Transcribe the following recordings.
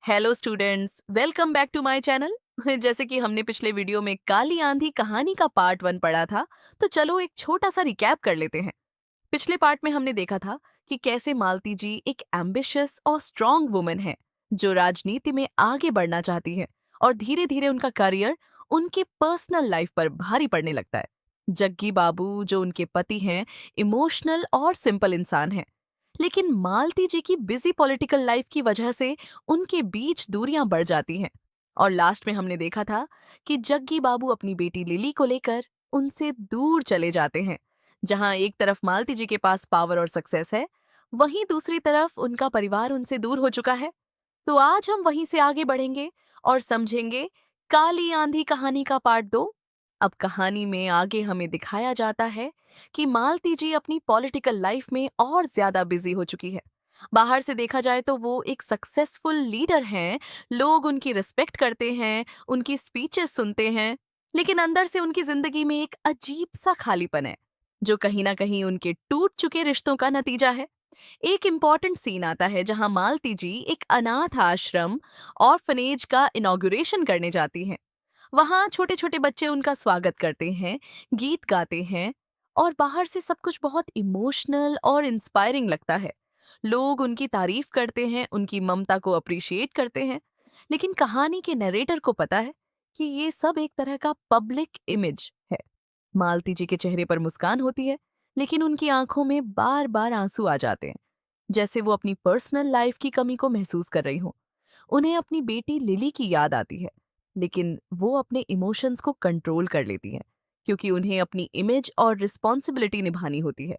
Hello students, welcome back to my channel. जैसे कि हमने पिछले वीडियो में काली आंधी कहानी का पार्ट 1 पढ़ा था, तो चलो एक छोटा सा रिकैप कर लेते हैं। पिछले पार्ट में हमने देखा था कि कैसे मालती जी एक एम्बिशियस और स्ट्रॉन्ग वुमन है जो राजनीति में आगे बढ़ना चाहती है, और धीरे धीरे उनका करियर उनके पर्सनल लाइफ पर भारी पड़ने लगता है। जग्गी बाबू जो उनके पति हैं, इमोशनल और सिंपल इंसान हैं, लेकिन मालती जी की बिजी पॉलिटिकल लाइफ की वजह से उनके बीच दूरियां बढ़ जाती हैं। और लास्ट में हमने देखा था कि जग्गी बाबू अपनी बेटी लिली को लेकर उनसे दूर चले जाते हैं। जहां एक तरफ मालती जी के पास पावर और सक्सेस है, वहीं दूसरी तरफ उनका परिवार उनसे दूर हो चुका है। तो आज हम वहीं से आगे बढ़ेंगे और समझेंगे काली आंधी कहानी का पार्ट 2। अब कहानी में आगे हमें दिखाया जाता है कि मालती जी अपनी पॉलिटिकल लाइफ में और ज्यादा बिजी हो चुकी है। बाहर से देखा जाए तो वो एक सक्सेसफुल लीडर हैं, लोग उनकी रिस्पेक्ट करते हैं, उनकी स्पीचेस सुनते हैं, लेकिन अंदर से उनकी जिंदगी में एक अजीब सा खालीपन है, जो कहीं ना कहीं उनके टूट चुके रिश्तों का नतीजा है। एक इम्पॉर्टेंट सीन आता है जहां मालती जी एक अनाथ आश्रम ऑर्फनेज का इनॉग्रेशन करने जाती हैं। वहां छोटे छोटे बच्चे उनका स्वागत करते हैं, गीत गाते हैं, और बाहर से सब कुछ बहुत इमोशनल और इंस्पायरिंग लगता है। लोग उनकी तारीफ करते हैं, उनकी ममता को अप्रिशिएट करते हैं, लेकिन कहानी के नरेटर को पता है कि ये सब एक तरह का पब्लिक इमेज है। मालती जी के चेहरे पर मुस्कान होती है, लेकिन उनकी आंखों में बार बार आंसू आ जाते हैं, जैसे वो अपनी पर्सनल लाइफ की कमी को महसूस कर रही हो। उन्हें अपनी बेटी लिली की याद आती है, लेकिन वो अपने इमोशंस को कंट्रोल कर लेती हैं, क्योंकि उन्हें अपनी इमेज और रिस्पॉन्सिबिलिटी निभानी होती है।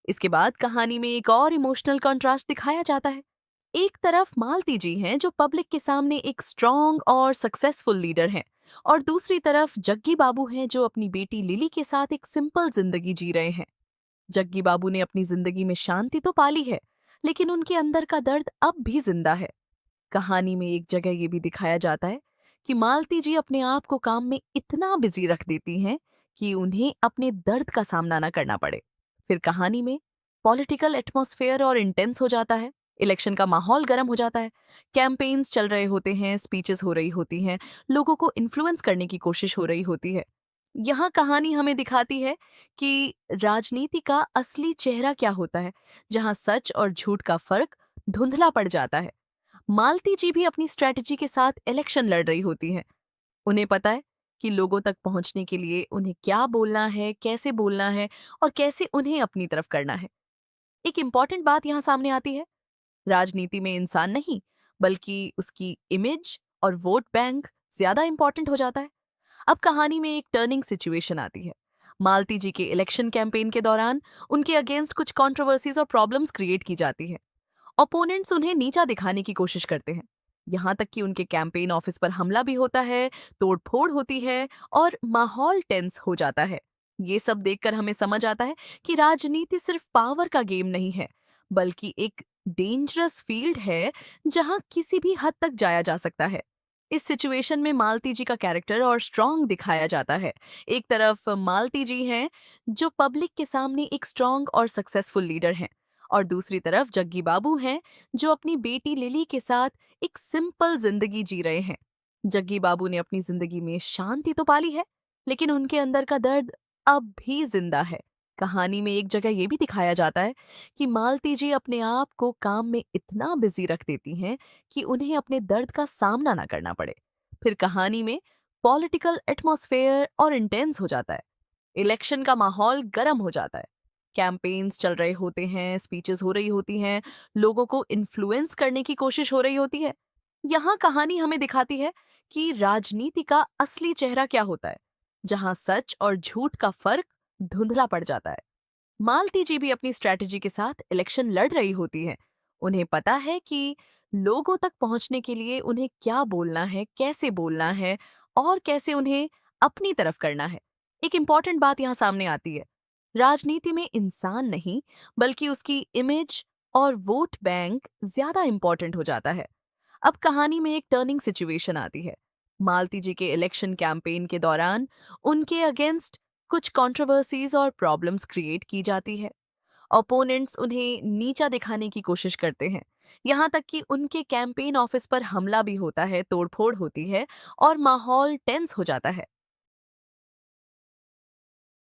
इसके बाद कहानी में एक और इमोशनल कंट्रास्ट दिखाया जाता है। एक तरफ मालती जी हैं जो पब्लिक के सामने एक स्ट्रॉन्ग और सक्सेसफुल लीडर हैं, और दूसरी तरफ जग्गी बाबू हैं जो अपनी बेटी लिली के साथ एक सिंपल जिंदगी जी रहे हैं। जग्गी बाबू ने अपनी जिंदगी में शांति तो पाली है, लेकिन उनके अंदर का दर्द अब भी जिंदा है। कहानी में एक जगह ये भी दिखाया जाता है कि मालती जी अपने आप को काम में इतना बिजी रख देती हैं कि उन्हें अपने दर्द का सामना ना करना पड़े। फिर कहानी में पॉलिटिकल एटमॉस्फेयर और इंटेंस हो जाता है। इलेक्शन का माहौल गर्म हो जाता है, कैंपेन्स चल रहे होते हैं, स्पीचेस हो रही होती हैं, लोगों को इन्फ्लुएंस करने की कोशिश हो रही होती है। यहाँ कहानी हमें दिखाती है कि राजनीति का असली चेहरा क्या होता है, जहाँ सच और झूठ का फर्क धुंधला पड़ जाता है। मालती जी भी अपनी स्ट्रेटजी के साथ इलेक्शन लड़ रही होती हैं। उन्हें पता है कि लोगों तक पहुंचने के लिए उन्हें क्या बोलना है, कैसे बोलना है, और कैसे उन्हें अपनी तरफ करना है। एक इम्पॉर्टेंट बात यहाँ सामने आती है। राजनीति में इंसान नहीं, बल्कि उसकी इमेज और वोट बैंक ज्यादा इंपॉर्टेंट हो जाता है। अब कहानी में एक टर्निंग सिचुएशन आती है। मालती जी के इलेक्शन कैंपेन के दौरान उनके अगेंस्ट कुछ कंट्रोवर्सीज और प्रॉब्लम्स क्रिएट की जाती है। ओपोनेंट्स उन्हें नीचा दिखाने की कोशिश करते हैं। यहाँ तक कि उनके कैंपेन ऑफिस पर हमला भी होता है, तोड़फोड़ होती है, और माहौल टेंस हो जाता है। ये सब देखकर हमें समझ आता है कि राजनीति सिर्फ पावर का गेम नहीं है, बल्कि एक डेंजरस फील्ड है जहाँ किसी भी हद तक जाया जा सकता है। इस सिचुएशन में मालती जी का कैरेक्टर और स्ट्रॉन्ग दिखाया जाता है। एक तरफ मालती जी हैं जो पब्लिक के सामने एक स्ट्रॉन्ग और सक्सेसफुल लीडर हैं, और दूसरी तरफ जग्गी बाबू हैं जो अपनी बेटी लिली के साथ एक सिंपल जिंदगी जी रहे हैं। जग्गी बाबू ने अपनी जिंदगी में शांति तो पाली है, लेकिन उनके अंदर का दर्द अब भी जिंदा है। कहानी में एक जगह यह भी दिखाया जाता है कि मालती जी अपने आप को काम में इतना बिजी रख देती हैं कि उन्हें अपने दर्द का सामना ना करना पड़े। फिर कहानी में पॉलिटिकल एटमॉस्फेयर और इंटेंस हो जाता है। इलेक्शन का माहौल गर्म हो जाता है, कैंपेन्स चल रहे होते हैं, स्पीचेस हो रही होती हैं, लोगों को इन्फ्लुएंस करने की कोशिश हो रही होती है। यहाँ कहानी हमें दिखाती है कि राजनीति का असली चेहरा क्या होता है, जहाँ सच और झूठ का फर्क धुंधला पड़ जाता है। मालती जी भी अपनी स्ट्रैटेजी के साथ इलेक्शन लड़ रही होती है। उन्हें पता है कि लोगों तक पहुंचने के लिए उन्हें क्या बोलना है, कैसे बोलना है, और कैसे उन्हें अपनी तरफ करना है। एक इंपॉर्टेंट बात यहाँ सामने आती है। राजनीति में इंसान नहीं, बल्कि उसकी इमेज और वोट बैंक ज्यादा इंपॉर्टेंट हो जाता है। अब कहानी में एक टर्निंग सिचुएशन आती है। मालती जी के इलेक्शन कैंपेन के दौरान उनके अगेंस्ट कुछ कंट्रोवर्सीज और प्रॉब्लम्स क्रिएट की जाती है। ओपोनेंट्स उन्हें नीचा दिखाने की कोशिश करते हैं। यहाँ तक कि उनके कैंपेन ऑफिस पर हमला भी होता है, तोड़फोड़ होती है और माहौल टेंस हो जाता है।